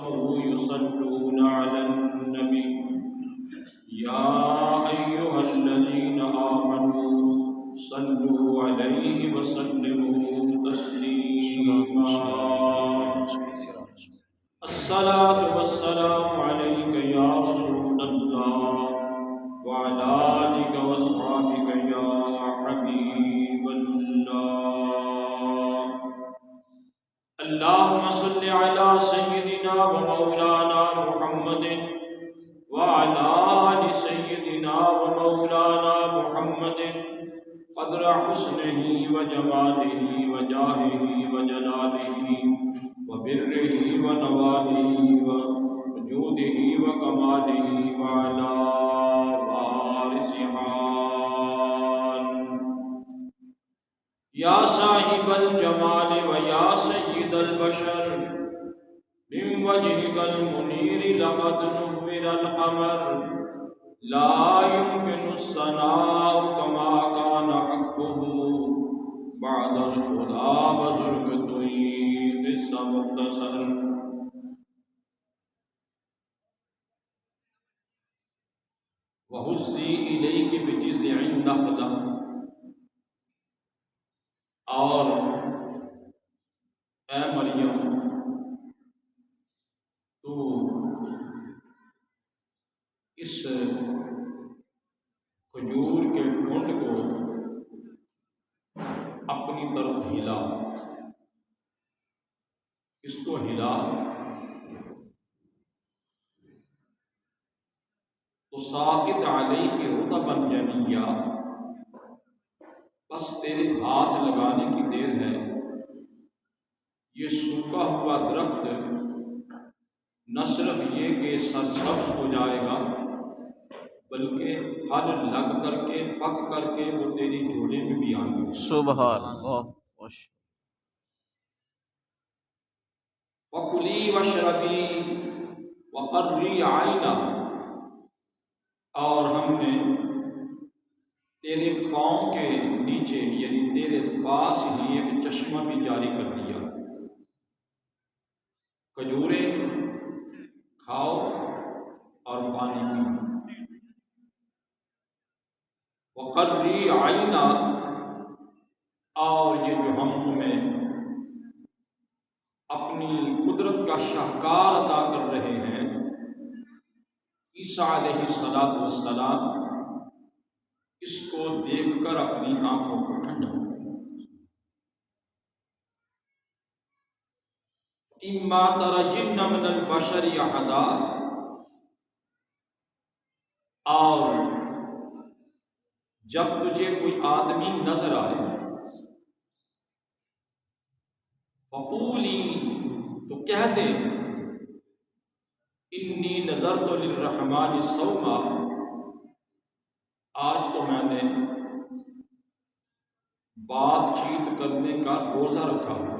يصلون على النبي يا أيها الذين آمنوا صلوا عليه وسلموا تسليما الصلاة والسلام عليك يا رسول الله وعلى آلك وأصحابك يا حبيب الله اللهم صل على سيدنا ومولانا محمد وعلى آل سيدنا ومولانا محمد قدر حسنه وجماله وجاهه وجلاله وبره ونواله وجوده وكماله وعلى وارثها یا صاحب الجمال ویا سید البشر من وجهك المنير لقد نور القمر لا يمكن الثناء كما كان حقه بعد الخدا بزرگ توئی قصہ مختصر وَهُزِّي إِلَيْكِ بِجِذْعِ النَّخْلَةِ اور اے مریم تو اس کھجور کے ٹھنڈ کو اپنی طرف ہلا، اس کو ہلا تو ساقط علیہ رطبا جنیا، بس تیرے ہاتھ لگانے کی دیر ہے، یہ سوکھا ہوا درخت نہ صرف یہ کہ سرسبز ہو جائے گا بلکہ پھل لگ کر کے پک کر کے وہ تیری جھولی میں بھی آئیں گے۔ سبحان اللہ۔ وَكُلِي وَاشْرَبِي وَقَرِّي عَيْنًا، اور ہم نے تیرے پاؤں کے نیچے یعنی تیرے پاس ہی ایک چشمہ بھی جاری کر دیا، کھجوریں کھاؤ اور پانی پیو۔ وَقَرِّي عَيْنًا، اور یہ جو ہم تمہیں اپنی قدرت کا شاہکار عطا کر رہے ہیں، عیسیٰ علیہ السلام، اس کو دیکھ کر اپنی آنکھوں کو ٹھنڈا کرو۔ اِمَّا تَرَجِنَّ مِنَ الْبَشَرِ أَحَدًا، اور جب تجھے کوئی آدمی نظر آئے، فَقُولِي، تو کہہ دے، اِنِّی نَذَرْتُ لِلرَّحْمَٰنِ صَوْمًا، آج تو میں نے بات چیت کرنے کا روزہ رکھا ہوا،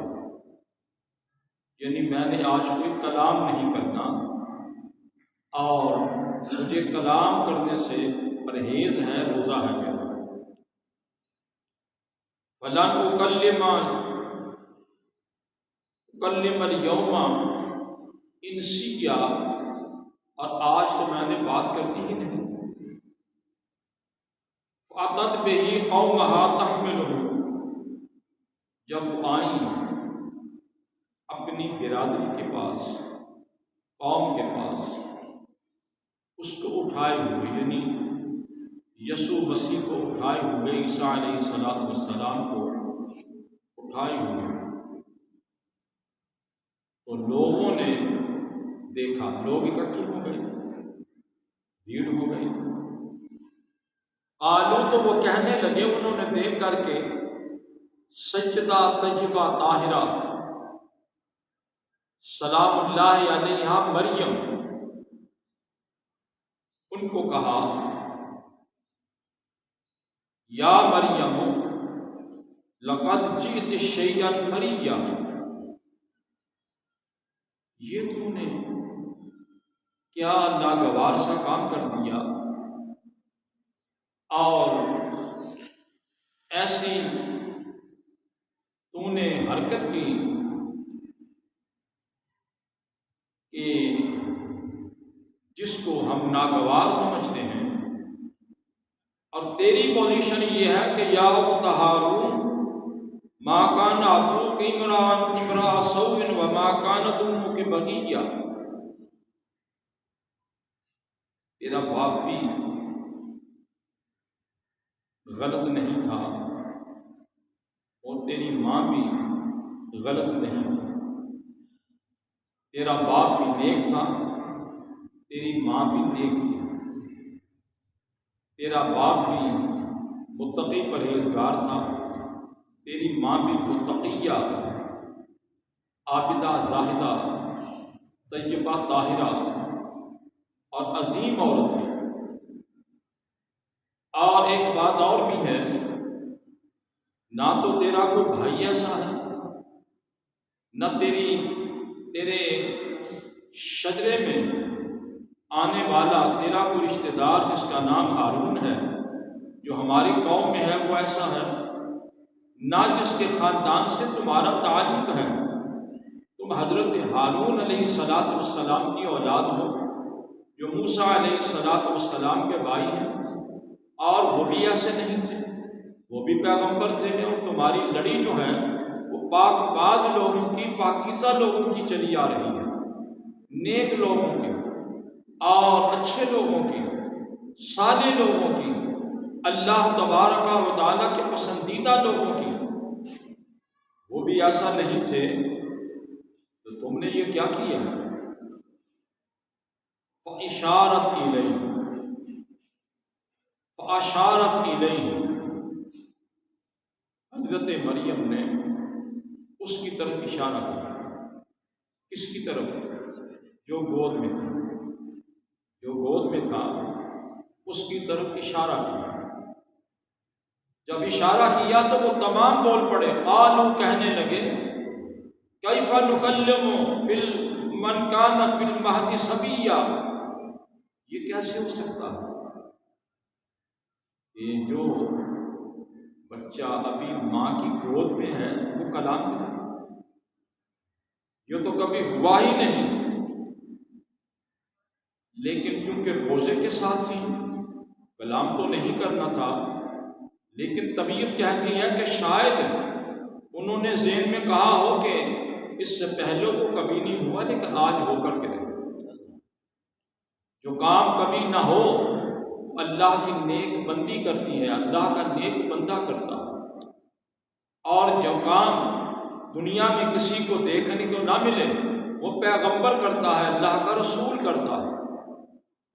یعنی میں نے آج کوئی کلام نہیں کرنا، اور مجھے کلام کرنے سے پرہیز ہے، روزہ ہے میرا۔ فَلَنْ أُكَلِّمَ الْيَوْمَ إِنْسِيًّا، اور آج تو میں نے بات کرنی ہی نہیں۔ فَأَتَتْ بِهِ قَوْمَهَا تَحْمِلُهُ، جب آئیں اپنی برادری کے پاس، قوم کے پاس، اس کو اٹھائے ہوئے، یعنی یسوع مسیح کو اٹھائے ہوئے، عیسیٰ علیہ السلام کو اٹھائے ہوئے، تو لوگوں نے دیکھا، لوگ اکٹھے ہو گئے، بھیڑ ہو گئی۔ قالو، تو وہ کہنے لگے انہوں نے دیکھ کر کے، سجدہ طیبہ طاہرہ سلام اللہ علیہا مریم، ان کو کہا، یا مریم لقد جئت شیئا فریا، یہ تم نے کیا ناگوار سا کام کر دیا، اور ایسی تو نے حرکت کی کہ جس کو ہم ناگوار سمجھتے ہیں، اور تیری پوزیشن یہ ہے کہ یا اخت ہارون ما کان ابوک امرأ سوء وما کانت امک بغیہ، تیرا باپ بھی غلط نہیں تھا اور تیری ماں بھی غلط نہیں تھی، تیرا باپ بھی نیک تھا، تیری ماں بھی نیک تھی، تیرا باپ بھی متقی پرہیزگار تھا، تیری ماں بھی متقیہ عابدہ زاہدہ طیبہ طاہرہ اور عظیم عورت تھی۔ اور ایک بات اور بھی ہے، نہ تو تیرا کوئی بھائی ایسا ہے، نہ تیرے شجرے میں آنے والا تیرا کوئی رشتہ دار جس کا نام ہارون ہے جو ہماری قوم میں ہے وہ ایسا ہے، نہ جس کے خاندان سے تمہارا تعلق ہے، تم حضرت ہارون علیہ السلام کی اولاد ہو جو موسیٰ علیہ السلام کے بھائی ہیں، اور وہ بھی ایسے نہیں تھے، وہ بھی پیغمبر تھے، اور تمہاری لڑی جو ہے وہ پاک باز لوگوں کی، پاکیزہ لوگوں کی چلی آ رہی ہے، نیک لوگوں کی اور اچھے لوگوں کی، صالح لوگوں کی، اللہ تبارک و تعالیٰ کے پسندیدہ لوگوں کی، وہ بھی ایسا نہیں تھے، تو تم نے یہ کیا کیا؟ فَإِشَارَتْ إِلَيْهِ، حضرت مریم نے اس کی طرف اشارہ کیا۔ کس کی طرف؟ جو گود میں تھا، جو گود میں تھا اس کی طرف اشارہ کیا۔ جب اشارہ کیا تو وہ تمام بول پڑے، قالوا، کہنے لگے، کیف نکلم من کان فی المہد صبیا، یہ کیسے ہو سکتا ہے کہ جو بچہ ابھی ماں کی گود میں ہے وہ کلام کرے؟ یہ تو کبھی ہوا ہی نہیں۔ لیکن چونکہ روزے کے ساتھ تھی، کلام تو نہیں کرنا تھا، لیکن طبیعت کہتی ہے کہ شاید انہوں نے ذہن میں کہا ہو کہ اس سے پہلے تو کبھی نہیں ہوا لیکن آج ہو کر کے رہے۔ جو کام کبھی نہ ہو اللہ کی نیک بندی کرتی ہے، اللہ کا نیک بندہ کرتا ہے، اور جو کام دنیا میں کسی کو دیکھنے کو نہ ملے وہ پیغمبر کرتا ہے، اللہ کا رسول کرتا ہے،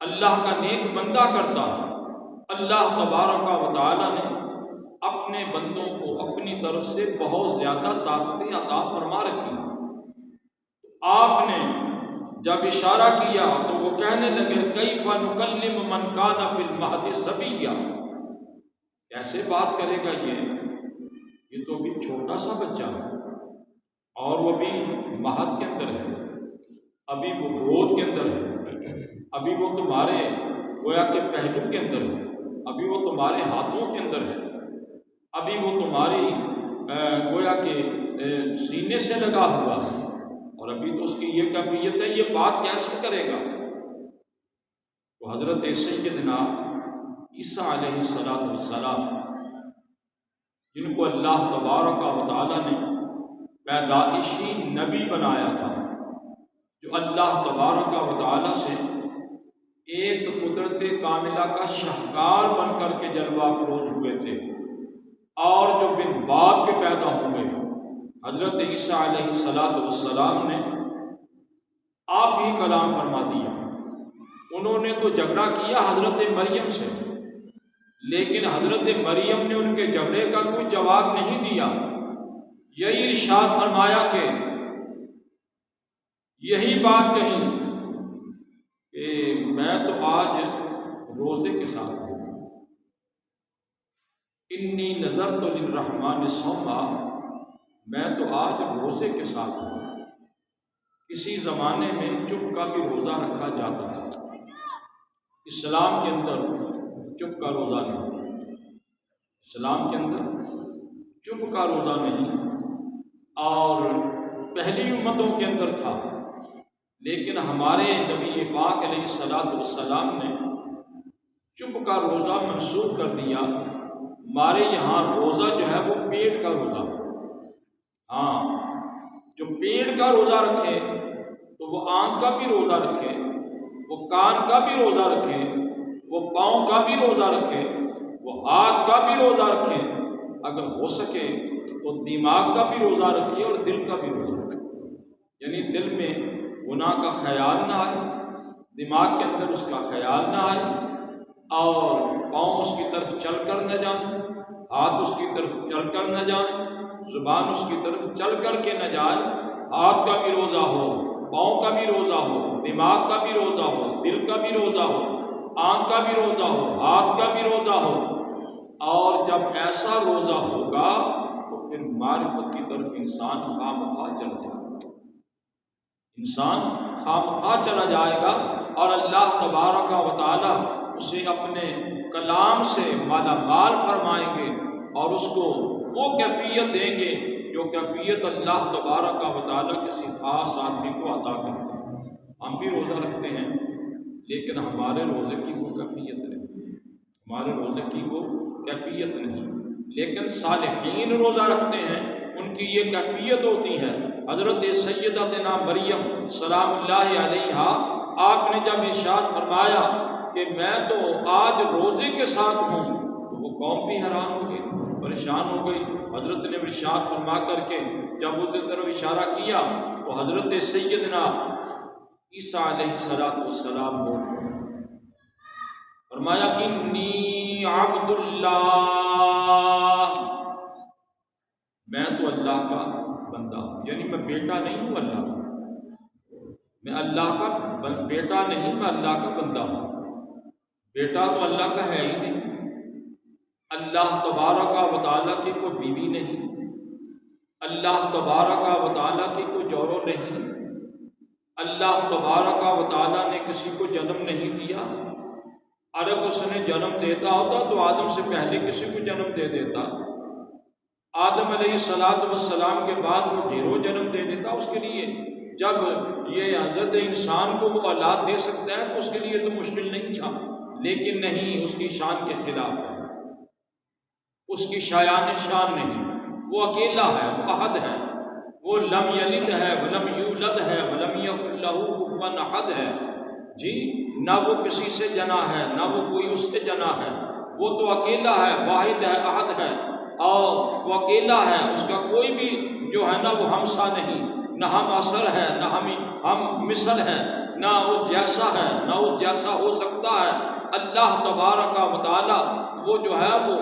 اللہ کا نیک بندہ کرتا ہے۔ اللہ تبارک و تعالیٰ نے اپنے بندوں کو اپنی طرف سے بہت زیادہ طاقتیں عطا فرما رکھی۔ آپ نے جب اشارہ کیا تو وہ کہنے لگے، کیف نکلم من کان فی المہد صبیا، کیسے بات کرے گا یہ تو ابھی چھوٹا سا بچہ ہے، اور وہ بھی مہد کے اندر ہے، ابھی وہ گود کے اندر ہے، ابھی وہ تمہارے گویا کے پہلو کے اندر ہے، ابھی وہ تمہارے ہاتھوں کے اندر ہے، ابھی وہ تمہاری گویا کے سینے سے لگا ہوا ہے، اور ابھی تو اس کی یہ کیفیت ہے، یہ بات کیسے کرے گا؟ تو حضرت سیدنا عیسیٰ علیہ السلام جن کو اللہ تبارک و تعالیٰ نے پیدائشی نبی بنایا تھا، جو اللہ تبارک و تعالیٰ سے ایک قدرت کاملہ کا شاہکار بن کر کے جلوہ افروز ہوئے تھے، اور جو بن باپ کے پیدا ہوئے، حضرت عیسیٰ علیہ السلام نے آپ ہی کلام فرما دیا۔ انہوں نے تو جھگڑا کیا حضرت مریم سے، لیکن حضرت مریم نے ان کے جھگڑے کا کوئی جواب نہیں دیا، یہی ارشاد فرمایا کہ یہی بات کہی کہ میں تو آج روزے کے ساتھ ہوں، انی نذرت للرحمن صوما، میں تو آج روزے کے ساتھ ہوں۔ کسی زمانے میں چپ کا بھی روزہ رکھا جاتا تھا، اسلام کے اندر چپ کا روزہ نہیں، اسلام کے اندر چپ کا روزہ نہیں، اور پہلی امتوں کے اندر تھا لیکن ہمارے نبی پاک علیہ الصلوۃ والسلام نے چپ کا روزہ منسوخ کر دیا۔ ہمارے یہاں روزہ جو ہے وہ پیٹ کا روزہ ہے۔ ہاں، جو پیٹ کا روزہ رکھے تو وہ آنکھ کا بھی روزہ رکھے، وہ کان کا بھی روزہ رکھے، وہ پاؤں کا بھی روزہ رکھے، وہ ہاتھ کا بھی روزہ رکھے، اگر ہو سکے تو دماغ کا بھی روزہ رکھے اور دل کا بھی روزہ رکھے۔ یعنی دل میں گناہ کا خیال نہ آئے، دماغ کے اندر اس کا خیال نہ آئے، اور پاؤں اس کی طرف چل کر نہ جائیں، ہاتھ اس کی طرف چل کر نہ جائیں، زبان اس کی طرف چل کر کے نہ جائے۔ ہاتھ کا بھی روزہ ہو، پاؤں کا بھی روزہ ہو، دماغ کا بھی روزہ ہو، دل کا بھی روزہ ہو، آنکھ کا بھی روزہ ہو، ہاتھ کا بھی روزہ ہو۔ اور جب ایسا روزہ ہوگا تو پھر معرفت کی طرف انسان خواہ چلا جائے گا، انسان خواہ چلا جائے گا، اور اللہ تبارک و تعالی اسے اپنے کلام سے مالا مال فرمائیں گے، اور اس کو وہ کیفیت دیں گے جو کیفیت اللہ تبارک و تعالی کسی خاص آدمی کو عطا کرتے ہیں۔ ہم بھی روزہ رکھتے ہیں لیکن ہمارے روزے کی وہ کیفیت نہیں، ہمارے روزے کی وہ کیفیت نہیں، لیکن صالحین روزہ رکھتے ہیں، ان کی یہ کیفیت ہوتی ہے۔ حضرت سیدتنا مریم سلام اللہ علیہا، آپ نے جب ارشاد فرمایا کہ میں تو آج روزے کے ساتھ ہوں، تو وہ قوم بھی حیران ہو گئی، پریشان ہو گئی۔ حضرت نے ارشاد فرما کر کے جب اس طرف اشارہ کیا تو حضرت سیدنا عیسیٰ علیہ السلام بول فرمایا انی عبد اللہ، میں تو اللہ کا بندہ ہوں، یعنی میں بیٹا نہیں ہوں اللہ کا، میں اللہ کا بیٹا نہیں، میں اللہ کا بندہ ہوں۔ بیٹا تو اللہ کا ہے ہی نہیں، اللہ تبارک و تعالیٰ کی کوئی بیوی نہیں، اللہ تبارک و تعالیٰ کی کوئی جورو نہیں، اللہ تبارک و تعالیٰ نے کسی کو جنم نہیں دیا۔ اگر اس نے جنم دیتا ہوتا تو آدم سے پہلے کسی کو جنم دے دیتا، آدم علیہ السلام کے بعد وہ ڈھیروں جنم دے دیتا اس کے لیے۔ جب یہ حضرت انسان کو وہ اولاد دے سکتا ہے تو اس کے لیے تو مشکل نہیں تھا، لیکن نہیں، اس کی شان کے خلاف ہے، اس کی شایان شان نہیں، وہ اکیلا ہے، وہ احد ہے، وہ لم یلد ہے ولم یولد ہے ولم یکن لہ کفوا احد ہے۔ جی، نہ وہ کسی سے جنا ہے نہ وہ کوئی اس سے جنا ہے، وہ تو اکیلا ہے، واحد ہے، احد ہے، اور وہ اکیلا ہے، اس کا کوئی بھی جو ہے نا وہ ہمسا نہیں، نہ ہم اثر ہے نہ ہم مثل ہے، نہ وہ جیسا ہے نہ وہ جیسا ہو سکتا ہے۔ اللہ تبارک و تعالی وہ جو ہے وہ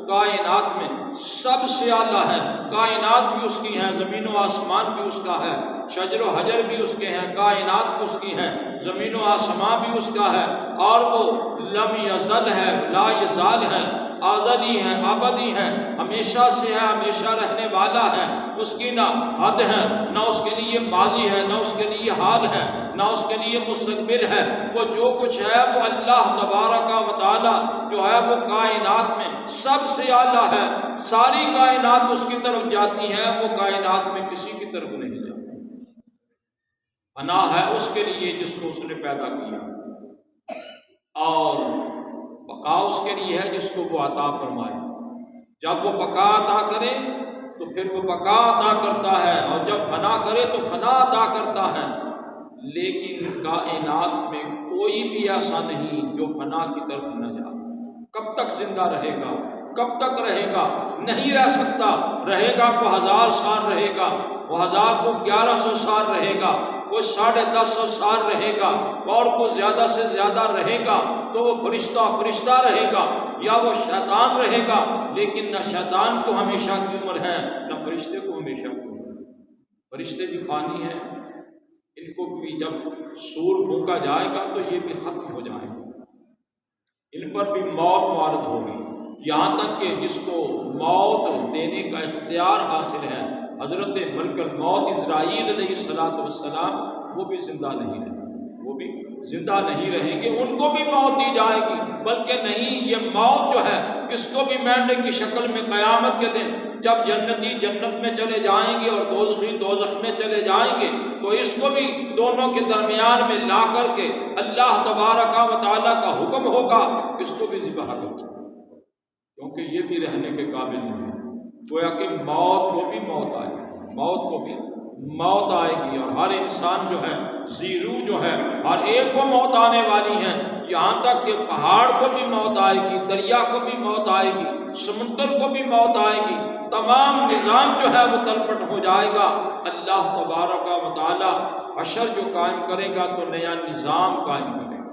کائنات میں سب سے اعلیٰ ہے، کائنات بھی اس کی ہیں، زمین و آسمان بھی اس کا ہے، شجر و حجر بھی اس کے ہیں، کائنات بھی اس کی ہیں، زمین و آسمان بھی اس کا ہے، اور وہ لم یزل ہے، لا یزال ہے، ازلی ہے، ابدی ہے، ہمیشہ سے ہے، ہمیشہ رہنے والا ہے، اس کی نہ حد ہے، نہ اس کے لیے ماضی ہے، نہ اس کے لیے حال ہے، نہ اس کے لیے مستقبل ہے، وہ جو کچھ ہے وہ اللہ تبارک و تعالی جو ہے وہ کائنات میں سب سے اعلیٰ ہے، ساری کائنات اس کی طرف جاتی ہے، وہ کائنات میں کسی کی طرف نہیں جاتی۔ پناہ ہے اس کے لیے جس کو اس نے پیدا کیا، اور بقا اس کے لیے ہے جس کو وہ عطا فرمائے۔ جب وہ بقا عطا کرے تو پھر وہ بقا عطا کرتا ہے، اور جب فنا کرے تو فنا عطا کرتا ہے، لیکن کائنات میں کوئی بھی ایسا نہیں جو فنا کی طرف نہ جائے۔ کب تک زندہ رہے گا؟ کب تک رہے گا؟ نہیں رہ سکتا، رہے گا کو 1000 سال رہے گا، وہ 1000 کو 1100 سال رہے گا، وہ 1050 سال رہے گا، اور کو زیادہ سے زیادہ رہے گا تو وہ فرشتہ رہے گا، یا وہ شیطان رہے گا، لیکن نہ شیطان کو ہمیشہ کی عمر ہے نہ فرشتے کو ہمیشہ کی عمر ہے۔ فرشتے بھی فانی ہیں، ان کو بھی جب سور پھونکا جائے گا تو یہ بھی ختم ہو جائے گا، ان پر بھی موت وارد ہوگی، یہاں تک کہ جس کو موت دینے کا اختیار حاصل ہے، حضرت ملک الموت عزرائیل علیہ السلام، وہ بھی زندہ نہیں رہے، وہ بھی زندہ نہیں رہیں گے ان کو بھی موت دی جائے گی، بلکہ نہیں، یہ موت جو ہے اس کو بھی مینڈے کی شکل میں قیامت کے دن جب جنتی جنت میں چلے جائیں گے اور دوزخی دوزخ میں چلے جائیں گے تو اس کو بھی دونوں کے درمیان میں لا کر کے اللہ تبارک و تعالیٰ کا حکم ہوگا اس کو بھی ذبح کرو، کیونکہ یہ بھی رہنے کے قابل نہیں ہے۔ گویا کہ موت کو بھی موت آئے گی، موت کو بھی موت آئے گی، اور ہر انسان جو ہے زیرو جو ہے ہر ایک کو موت آنے والی ہے، یہاں تک کہ پہاڑ کو بھی موت آئے گی، دریا کو بھی موت آئے گی، سمندر کو بھی موت آئے گی، تمام نظام جو ہے وہ تلپٹ ہو جائے گا۔ اللہ تبارک و تعالی حشر جو قائم کرے گا تو نیا نظام قائم کرے گا،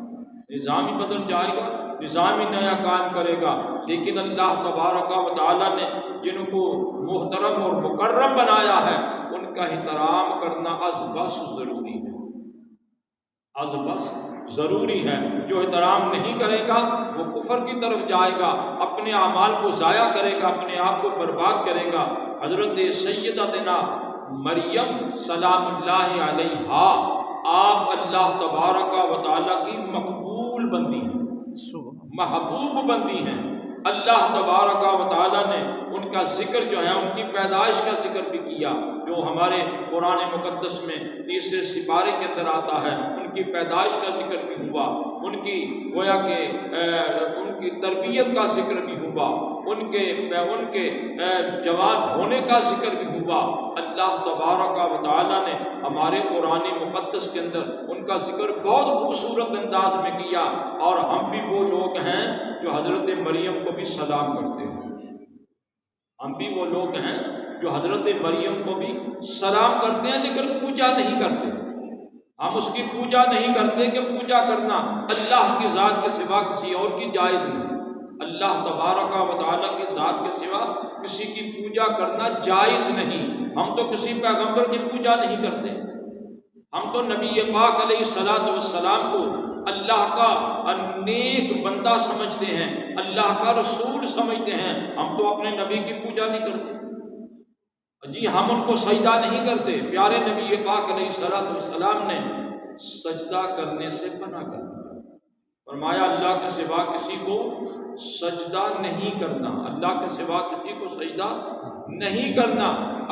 نظام ہی بدل جائے گا، نظام ہی نیا قائم کرے گا۔ لیکن اللہ تبارک و تعالی نے جن کو محترم اور مکرم بنایا ہے ان کا احترام کرنا از بس ضروری ہے، از بس ضروری ہے۔ جو احترام نہیں کرے گا وہ کفر کی طرف جائے گا، اپنے اعمال کو ضائع کرے گا، اپنے آپ کو برباد کرے گا۔ حضرت سیدتنا مریم سلام اللہ علیہا آپ اللہ تبارک و تعالیٰ کی مقبول بندی ہیں، محبوب بندی ہیں۔ اللہ تبارک و تعالیٰ نے ان کا ذکر جو ہے ان کی پیدائش کا ذکر بھی کیا، جو ہمارے قرآن مقدس میں تیسرے سپارے کے اندر آتا ہے، ان کی پیدائش کا ذکر بھی ہوا، ان کی گویا کہ ان کی تربیت کا ذکر بھی ہوا، ان کے جوان ہونے کا ذکر بھی ہوا۔ اللہ تبارک و تعالیٰ نے ہمارے قرآن مقدس کے اندر ان کا ذکر بہت خوبصورت انداز میں کیا، اور ہم بھی وہ لوگ ہیں جو حضرت مریم کو بھی سلام کرتے ہیں، ہم بھی وہ لوگ ہیں جو حضرت مریم کو بھی سلام کرتے ہیں، لیکن پوجا نہیں کرتے۔ ہم اس کی پوجا نہیں کرتے کہ پوجا کرنا اللہ کی ذات کے سوا کسی اور کی جائز نہیں، اللہ تبارک و تعالیٰ کی ذات کے سوا کسی کی پوجا کرنا جائز نہیں۔ ہم تو کسی پیغمبر کی پوجا نہیں کرتے، ہم تو نبی پاک علیہ الصلاۃ والسلام کو اللہ کا نیک بندہ سمجھتے ہیں، اللہ کا رسول سمجھتے ہیں، ہم تو اپنے نبی کی پوجا نہیں کرتے جی، ہم ان کو سجدہ نہیں کرتے۔ پیارے نبی پاک علیہ الصلاۃ والسلام نے سجدہ کرنے سے منع کر دیا، فرمایا اللہ کے سوا کسی کو سجدہ نہیں کرنا، اللہ کے سوا کسی کو سجدہ نہیں کرنا۔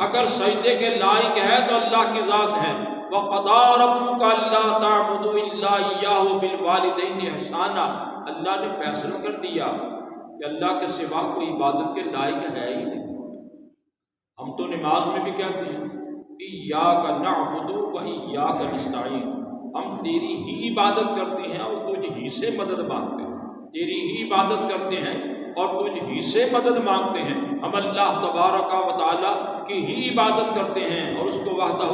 اگر سجدے کے لائق ہے تو اللہ کی ذات ہے، وَقَضَىٰ رَبُّكَ أَلَّا تَعْبُدُوا إِلَّا إِيَّاهُ بِالْوَالِدَيْنِ إِحْسَانًا، اللہ نے فیصلہ کر دیا کہ اللہ کے سوا کوئی عبادت کے لائق ہے ہی نہیں۔ ہم تو نماز میں بھی کہتے ہیں إِيَّاكَ نَعْبُدُ وَإِيَّاكَ نَسْتَعِينُ، ہم تیری ہی عبادت کرتے ہیں اور تجھ ہی سے مدد مانگتے ہیں، تیری ہی عبادت کرتے ہیں اور تجھ ہی سے مدد مانگتے ہیں۔ ہم اللہ تبارک و تعالیٰ کی ہی عبادت کرتے ہیں اور اس کو وحدہ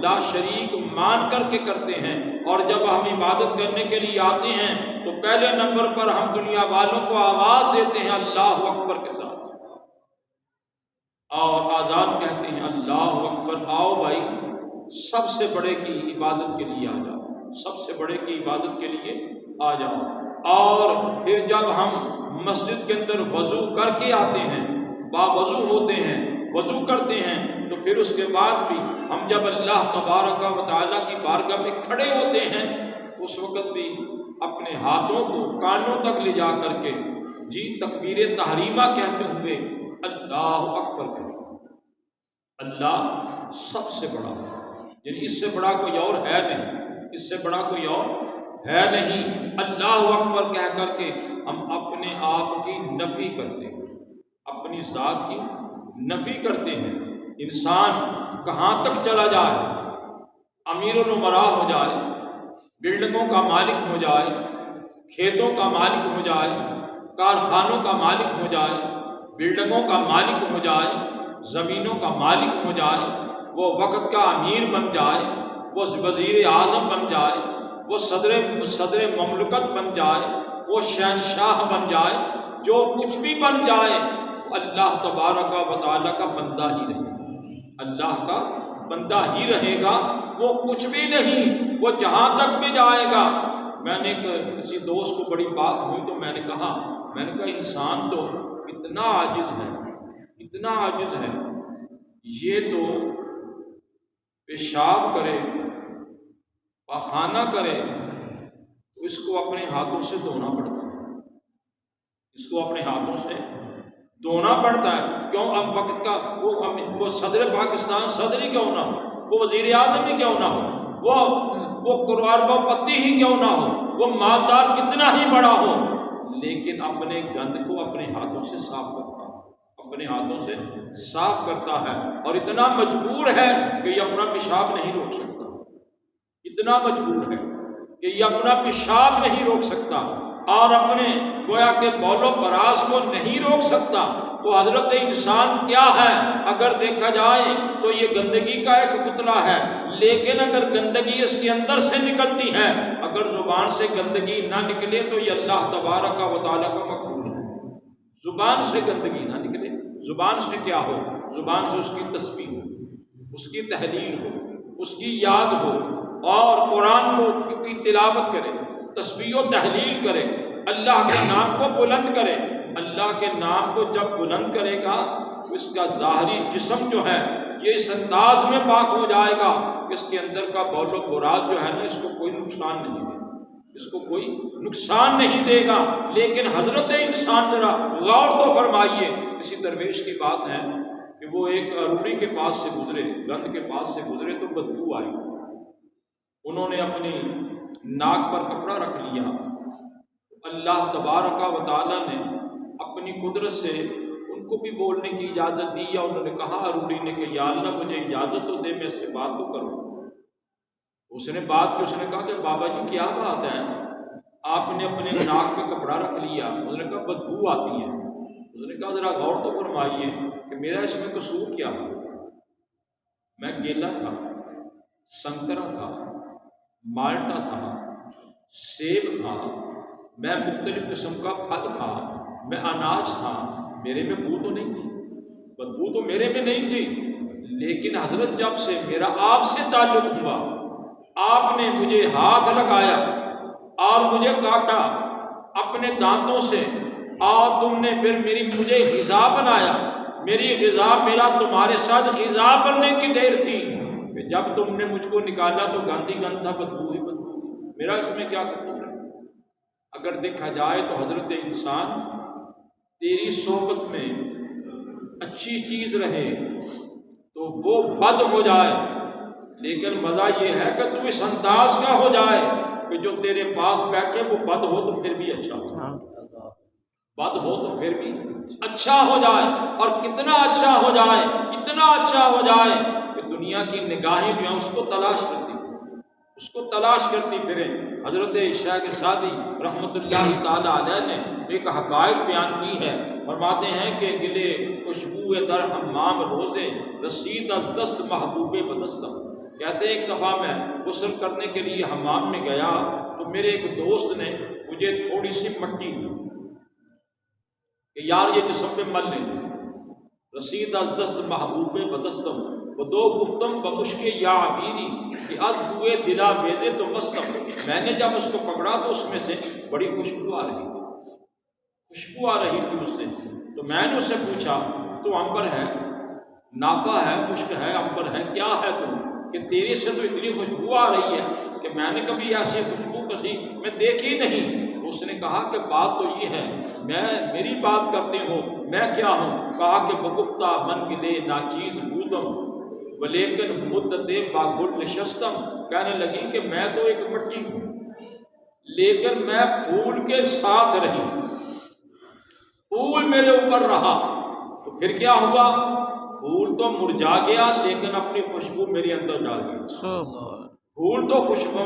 لا شریک مان کر کے کرتے ہیں، اور جب ہم عبادت کرنے کے لیے آتے ہیں تو پہلے نمبر پر ہم دنیا والوں کو آواز دیتے ہیں اللہ اکبر کے ساتھ، اور آذان کہتے ہیں اللہ اکبر، آؤ بھائی سب سے بڑے کی عبادت کے لیے آ جاؤ، سب سے بڑے کی عبادت کے لیے آ جاؤ۔ اور پھر جب ہم مسجد کے اندر وضو کر کے آتے ہیں، باوضو ہوتے ہیں، وضو کرتے ہیں، تو پھر اس کے بعد بھی ہم جب اللہ تبارک و تعالیٰ کی بارگاہ میں کھڑے ہوتے ہیں اس وقت بھی اپنے ہاتھوں کو کانوں تک لے جا کر کے جی تکبیر تحریمہ کہتے ہوئے اللہ اکبر کہتے ہیں۔ اللہ سب سے بڑا، یعنی اس سے بڑا کوئی اور ہے نہیں، اس سے بڑا کوئی اور ہے نہیں۔ اللہ اکبر کہہ کر کے ہم اپنے آپ کی نفی کرتے ہیں، اپنی ذات کی نفی کرتے ہیں۔ انسان کہاں تک چلا جائے، امیر الامراء ہو جائے، بلڈنگوں کا مالک ہو جائے، کھیتوں کا مالک ہو جائے، کارخانوں کا مالک ہو جائے، بلڈنگوں کا مالک ہو جائے، زمینوں کا مالک ہو جائے، وہ وقت کا امیر بن جائے، وہ وزیر اعظم بن جائے، وہ صدر مملکت بن جائے، وہ شہنشاہ بن جائے، جو کچھ بھی بن جائے اللہ تبارک و تعالیٰ کا بندہ ہی رہے گا، اللہ کا بندہ ہی رہے گا، وہ کچھ بھی نہیں، وہ جہاں تک بھی جائے گا۔ میں نے کسی دوست کو بڑی بات ہوئی تو میں نے کہا انسان تو اتنا عاجز ہے، اتنا عاجز ہے، یہ تو پیشاب کرے، پاخانہ کرے، اس کو اپنے ہاتھوں سے دھونا پڑتا ہے، اس کو اپنے ہاتھوں سے دھونا پڑتا ہے۔ کیوں؟ اب وقت کا وہ صدر پاکستان صدر ہی کیوں نہ ہو، وہ وزیر اعظم ہی کیوں نہ ہو، وہ کروڑوں پتی ہی کیوں نہ ہو، وہ مالدار کتنا ہی بڑا ہو، لیکن اپنے گند کو اپنے ہاتھوں سے صاف کرتا ہے، اپنے ہاتھوں سے صاف کرتا ہے، اور اتنا مجبور ہے کہ یہ اپنا پیشاب نہیں روک سکتا، اتنا مجبور ہے کہ یہ اپنا پیشاب نہیں روک سکتا اور اپنے گویا کے بول و براز کو نہیں روک سکتا۔ تو حضرت انسان کیا ہے؟ اگر دیکھا جائے تو یہ گندگی کا ایک پتلا ہے، لیکن اگر گندگی اس کے اندر سے نکلتی ہے، اگر زبان سے گندگی نہ نکلے تو یہ اللہ تبارک و تعالیٰ کا مقبول ہے۔ زبان سے گندگی نہ نکلے، زبان سے کیا ہو؟ زبان سے اس کی تسبیح ہو، اس کی تحلیل ہو، اس کی یاد ہو، اور قرآن کو کی تلاوت کرے، تسبیح و تحلیل کرے، اللہ کے نام کو بلند کرے۔ اللہ کے نام کو جب بلند کرے گا تو اس کا ظاہری جسم جو ہے یہ اس انداز میں پاک ہو جائے گا کہ اس کے اندر کا بول و براد جو ہے نا اس کو کوئی نقصان نہیں دے گا، اس کو کوئی نقصان نہیں دے گا۔ لیکن حضرت انسان ذرا غور تو فرمائیے، کسی درویش کی بات ہے کہ وہ ایک اروڑی کے پاس سے گزرے، گند کے پاس سے گزرے تو بدبو آئی، انہوں نے اپنی ناک پر کپڑا رکھ لیا، اللہ تبارک و تعالیٰ نے اپنی قدرت سے ان کو بھی بولنے کی اجازت دی، یا انہوں نے کہا اروڑی نے کہ یا اللہ مجھے اجازت تو دے، میں اس سے بات تو کروں۔ اس نے بات کی، اس نے کہا کہ بابا جی کیا بات ہے، آپ نے اپنے ناک پہ کپڑا رکھ لیا، اس نے کہا بدبو آتی ہے۔ اس نے کہا ذرا غور تو فرمائیے کہ میرا اس میں قصور کیا ہے؟ میں کیلا تھا، سنترا تھا، مالٹا تھا، سیب تھا، میں مختلف قسم کا پھل تھا، میں اناج تھا، میرے میں بو تو نہیں تھی، بدبو تو میرے میں نہیں تھی، لیکن حضرت جب سے میرا آپ سے تعلق ہوا، آپ نے مجھے ہاتھ لگایا اور مجھے کاٹا اپنے دانتوں سے، اور تم نے پھر مجھے غذا بنایا، میری غذا میرا تمہارے ساتھ غذا بننے کی دیر تھی کہ جب تم نے مجھ کو نکالا تو گندی گند تھا، بدبو ہی بدبو تھی، میرا اس میں کیا قصور ہے؟ اگر دیکھا جائے تو حضرت انسان تیری صحبت میں اچھی چیز رہے تو وہ بد ہو جائے، لیکن مزہ یہ ہے کہ تو اس انداز کا ہو جائے کہ جو تیرے پاس بیٹھے وہ بد ہو تو پھر بھی اچھا ہو، بد ہو تو پھر بھی اچھا ہو جائے، اور کتنا اچھا ہو جائے، اتنا اچھا ہو جائے کہ دنیا کی نگاہیں جو ہیں اس کو تلاش کرتی، اس کو تلاش کرتی پھریں۔ حضرت شیخ سعدی رحمۃ اللہ تعالی علیہ نے ایک حقائق بیان کی ہے، فرماتے ہیں کہ گلے خوشبو در حمام روزے رسید از دست محبوب بدستم، کہتے ہیں ایک دفعہ میں غسل کرنے کے لیے حمام میں گیا تو میرے ایک دوست نے مجھے تھوڑی سی مٹی دی کہ یار یہ جسم پہ مل لے، رسید از دست محبوب بدستم وہ دو گفتم بمشک یا عبیری کہ از بوئے دلا ویزے تو مستم، میں نے جب اس کو پکڑا تو اس میں سے بڑی خوشبو آ رہی تھی، خوشبو آ رہی تھی اس سے، تو میں نے اس سے پوچھا تو عنبر ہے، نافع ہے، مشک ہے، عنبر ہے، کیا ہے تو کہ تیرے سے تو اتنی خوشبو آ رہی ہے کہ میں نے کبھی ایسی خوشبو کسی میں دیکھی نہیں۔ اس نے کہا کہ بات تو یہ ہے، میری بات کرتے ہو، میں کیا ہوں؟ کہا کہ بگفتہ من گلے ناچیز بودم ولیکن مدت باگل نشستم، کہنے لگی کہ میں تو ایک مٹی ہوں لیکن میں پھول کے ساتھ رہی، پھول میرے اوپر رہا، تو پھر کیا ہوا؟ پھول تو مرجھا گیا لیکن اپنی خوشبو میرے اندر ڈال گیا، پھول تو خوشبو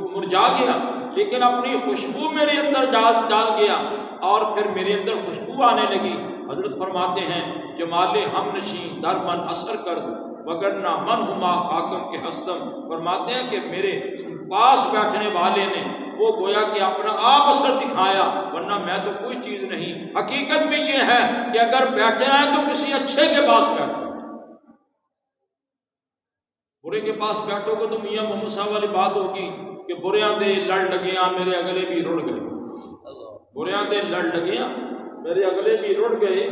مرجھا گیا لیکن اپنی خوشبو میرے اندر ڈال گیا، اور پھر میرے اندر خوشبو آنے لگی۔ حضرت فرماتے ہیں جمال ہم نشیں در من اثر کرد وگرنہ من ہما خاکم کے ہستم، فرماتے ہیں کہ میرے پاس بیٹھنے والے نے وہ گویا کہ اپنا آپ اثر دکھایا، ورنہ میں تو کوئی چیز نہیں۔ حقیقت بھی یہ ہے کہ اگر بیٹھنا ہے تو کسی اچھے کے پاس بیٹھو، برے کے پاس بیٹھو گے تو میاں محمد صاحب والی بات ہوگی کہ بریاں دے لڑ لگیاں میرے اگلے بھی رڑ گئے، بریاں دے لڑ لگیاں میرے اگلے بھی رڑ گئے،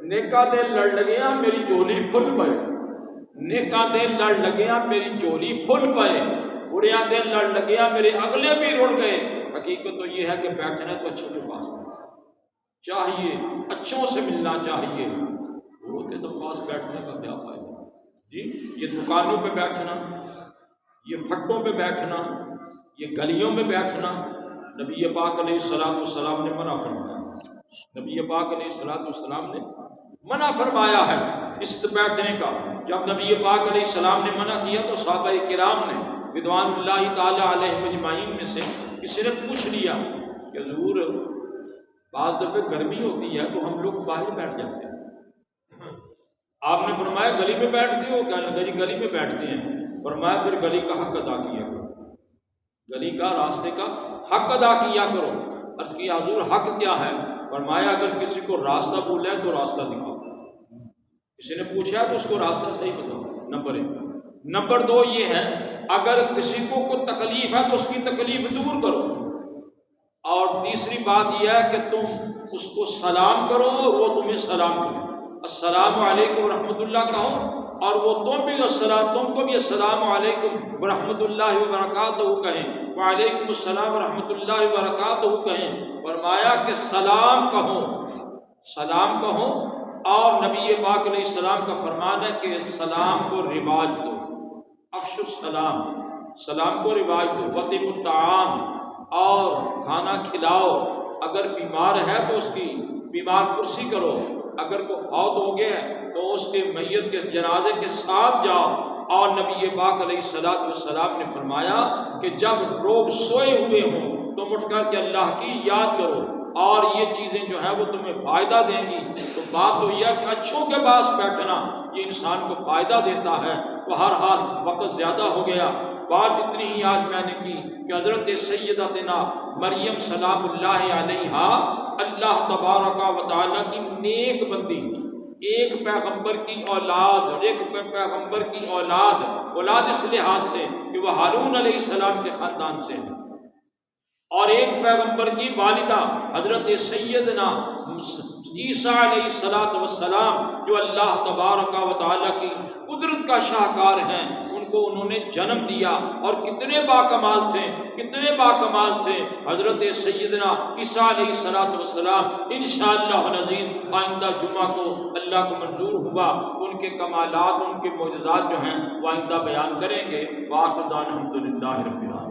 نیکاں دے لڑ لگیاں میری چولی پھل پئے، نیکاں دے لڑ لگیاں میری چولی پھل پئے، برے دن لڑ لگیا میرے اگلے بھی رڑ گئے۔ حقیقت تو یہ ہے کہ بیٹھنا ہے تو اچھوں کے پاس چاہیے، اچھوں سے ملنا چاہیے، بروں کے تو پاس بیٹھنے کا کیا فائدہ جی؟ یہ دکانوں پہ بیٹھنا، یہ پھٹوں پہ بیٹھنا، یہ گلیوں میں بیٹھنا نبی پاک علیہ السلام نے منع فرمایا۔ نبی پاک علیہ السلام نے منع فرمایا ہے اس بیٹھنے کا۔ جب نبی پاک علیہ السلام نے منع کیا تو صحابہ کرام نے رضوان اللہ تعالی علیہم اجمعین میں سے کسی نے پوچھ لیا کہ حضور بعض دفعہ گرمی ہوتی ہے تو ہم لوگ باہر بیٹھ جاتے ہیں، آپ نے فرمایا گلی میں بیٹھتے ہو؟ گلی میں بیٹھتے ہیں۔ فرمایا پھر گلی کا حق ادا کیا کرو، گلی کا راستے کا حق ادا کیا کرو۔ عرض کیا حضور حق کیا ہے؟ فرمایا اگر کسی کو راستہ بھول جائے تو راستہ دکھاؤ، کسی نے پوچھا تو اس کو راستہ صحیح بتاؤ، نمبر 1۔ نمبر 2 یہ ہے اگر کسی کو کوئی تکلیف ہے تو اس کی تکلیف دور کرو، اور تیسری بات یہ ہے کہ تم اس کو سلام کرو اور وہ تمہیں سلام کرے، السلام علیکم ورحمۃ اللہ کہو اور وہ تم کو بھی السلام علیکم ورحمۃ اللہ وبرکاتہ کہیں، وعلیکم السلام ورحمۃ اللہ وبرکاتہ کہیں۔ فرمایا کہ سلام کہو، اور نبی پاک علیہ السلام کا فرمان ہے کہ سلام کو رواج دو، افش السلام، سلام کو رواج دو، وطعم الطعام، اور کھانا کھلاؤ، اگر بیمار ہے تو اس کی بیمار پرسی کرو، اگر کوئی فوت ہو گیا تو اس کے میت کے جنازے کے ساتھ جاؤ۔ اور نبی پاک علیہ السلام نے فرمایا کہ جب لوگ سوئے ہوئے ہوں تو اٹھ کر کے اللہ کی یاد کرو، اور یہ چیزیں جو ہیں وہ تمہیں فائدہ دیں گی۔ تو بات تو یہ ہے کہ اچھوں کے پاس بیٹھنا یہ انسان کو فائدہ دیتا ہے۔ بہرحال وقت زیادہ ہو گیا، بات اتنی ہی آج میں نے کی کہ حضرت سیدتنا مریم سلام اللہ علیہا اللہ تبارک و تعالیٰ کی نیک بندی، ایک پیغمبر کی اولاد اس لحاظ سے کہ وہ ہارون علیہ السلام کے خاندان سے ہے، اور ایک پیغمبر کی والدہ حضرت سیدنا عیسیٰ علیہ السلام جو اللہ تبارک و تعالیٰ کی قدرت کا شاہکار ہیں، ان کو انہوں نے جنم دیا، اور کتنے باکمال تھے حضرت سیدنا عیسیٰ علیہ السلام۔ انشاءاللہ العزیز آئندہ جمعہ کو اللہ کو منظور ہوا ان کے کمالات، ان کے معجزات جو ہیں وہ آئندہ بیان کریں گے۔ وآخر دعوانا الحمدللہ رب العالمین۔